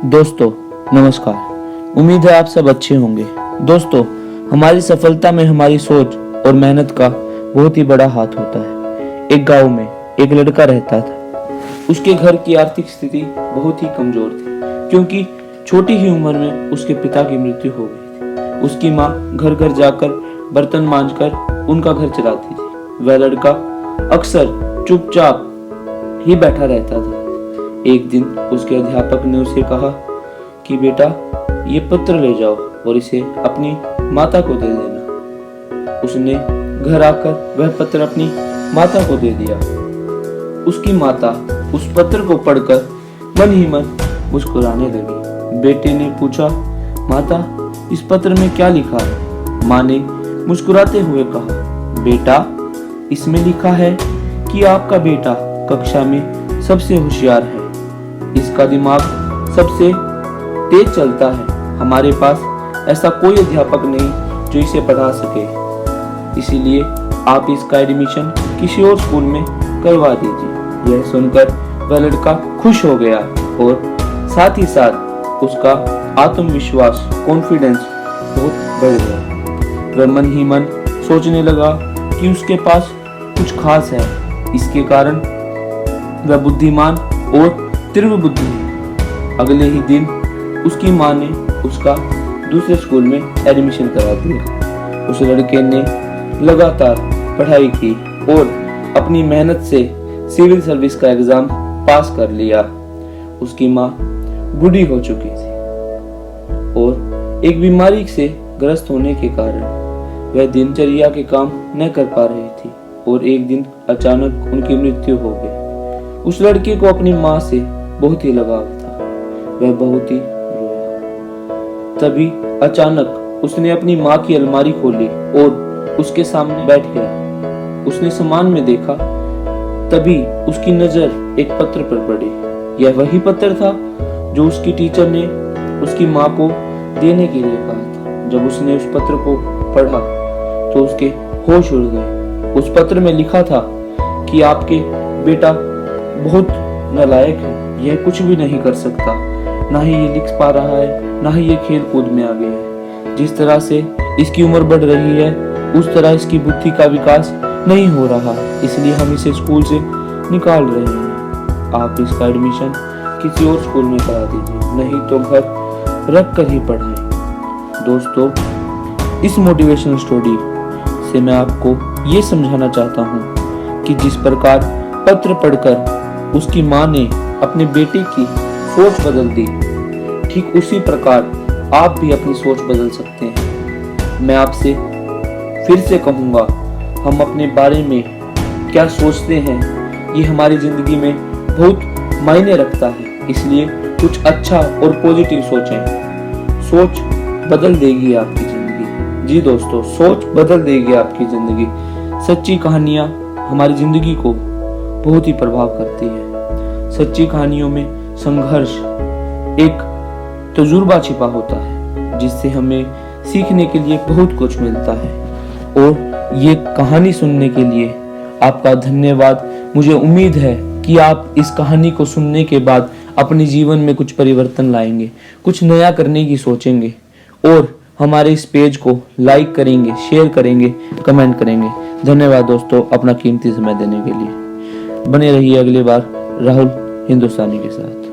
दोस्तों नमस्कार। उम्मीद है आप सब अच्छे होंगे। दोस्तों, हमारी सफलता में हमारी सोच और मेहनत का बहुत ही बड़ा हाथ होता है। एक गांव में एक लड़का रहता था। उसके घर की आर्थिक स्थिति बहुत ही कमजोर थी, क्योंकि छोटी ही उम्र में उसके पिता की मृत्यु हो गई थी। उसकी माँ घर घर जाकर बर्तन मांजकर उनका घर चलाती थी। वह लड़का अक्सर चुपचाप ही बैठा रहता था। एक दिन उसके अध्यापक ने उसे कहा कि बेटा, ये पत्र ले जाओ और इसे अपनी माता को दे देना। उसने घर आकर वह पत्र अपनी माता को दे दिया। उसकी माता उस पत्र को पढ़कर मन ही मन मुस्कुराने लगी। बेटे ने पूछा, माता, इस पत्र में क्या लिखा है? माँ ने मुस्कुराते हुए कहा, बेटा, इसमें लिखा है कि आपका बेटा कक्षा में सबसे होशियार है। इसका दिमाग सबसे तेज चलता है। हमारे पास ऐसा कोई अध्यापक नहीं जो इसे पढ़ा सके, इसीलिए आप इसका एडमिशन किसी और स्कूल में करवा दीजिए। यह सुनकर वह लड़का खुश हो गया और साथ ही साथ उसका आत्मविश्वास, कॉन्फिडेंस बहुत बढ़ गया। वह मन ही मन सोचने लगा कि उसके पास कुछ खास है। इसके कारण वह बुद्धिमान और तीव्र बुद्धि है। अगले ही दिन उसकी माँ ने उसका दूसरे स्कूल में एडमिशन करा दिया। उस लड़के ने लगातार पढ़ाई की और अपनी मेहनत से सिविल सर्विस का एग्जाम पास कर लिया। उसकी माँ बूढ़ी हो चुकी थी और एक बीमारी से ग्रस्त होने के कारण वह दिनचर्या के काम न कर पा रही थी और एक दिन अचानक उनकी मृत्यु हो गई। उस लड़के को अपनी माँ से बहुत ही लगाव था। वह बहुत ही रोया। तभी अचानक उसने अपनी माँ की अलमारी खोली और उसके सामने बैठ गया। उसने सामान में देखा, तभी उसकी नजर एक पत्र पर पड़ी। यह वही पत्र था जो उसकी टीचर ने उसकी माँ को देने के लिए कहा था। जब उसने उस पत्र को पढ़ा तो उसके होश उड़ गए। उस पत्र में लिखा था कि आपके बेटा बहुत नालायक है, यह कुछ भी नहीं कर सकता, ना ही ये लिख पा रहा है, ना ही ये खेल कूद में आगे है। जिस तरह से इसकी उम्र बढ़ रही है, उस तरह इसकी बुद्धि का विकास नहीं हो रहा, इसलिए हम इसे स्कूल से निकाल रहे हैं। आप इसका एडमिशन किसी और स्कूल में करा दीजिए, नहीं तो घर रख कर ही पढ़ाएं। दोस्तों, इस मोटिवेशनल स्टोरी से मैं आपको ये समझाना चाहता हूँ कि जिस प्रकार पत्र पढ़कर उसकी माँ ने अपने बेटे की सोच बदल दी, ठीक उसी प्रकार आप भी अपनी सोच बदल सकते हैं। मैं आपसे फिर से कहूँगा, हम अपने बारे में क्या सोचते हैं ये हमारी जिंदगी में बहुत मायने रखता है, इसलिए कुछ अच्छा और पॉजिटिव सोचें। सोच बदल देगी आपकी जिंदगी। जी दोस्तों, सोच बदल देगी आपकी जिंदगी। सच्ची कहानियाँ हमारी जिंदगी को बहुत ही प्रभाव करती है। सच्ची कहानियों में संघर्ष, एक तजुर्बा छिपा होता है जिससे हमें सीखने के लिए बहुत कुछ मिलता है। और ये कहानी सुनने के लिए आपका धन्यवाद। मुझे उम्मीद है कि आप इस कहानी को सुनने के बाद अपने जीवन में कुछ परिवर्तन लाएंगे, कुछ नया करने की सोचेंगे और हमारे इस पेज को लाइक करेंगे, शेयर करेंगे, कमेंट करेंगे। धन्यवाद दोस्तों, अपना कीमती समय देने के लिए। बने रहिए अगली बार राहुल हिंदुस्तानी के साथ।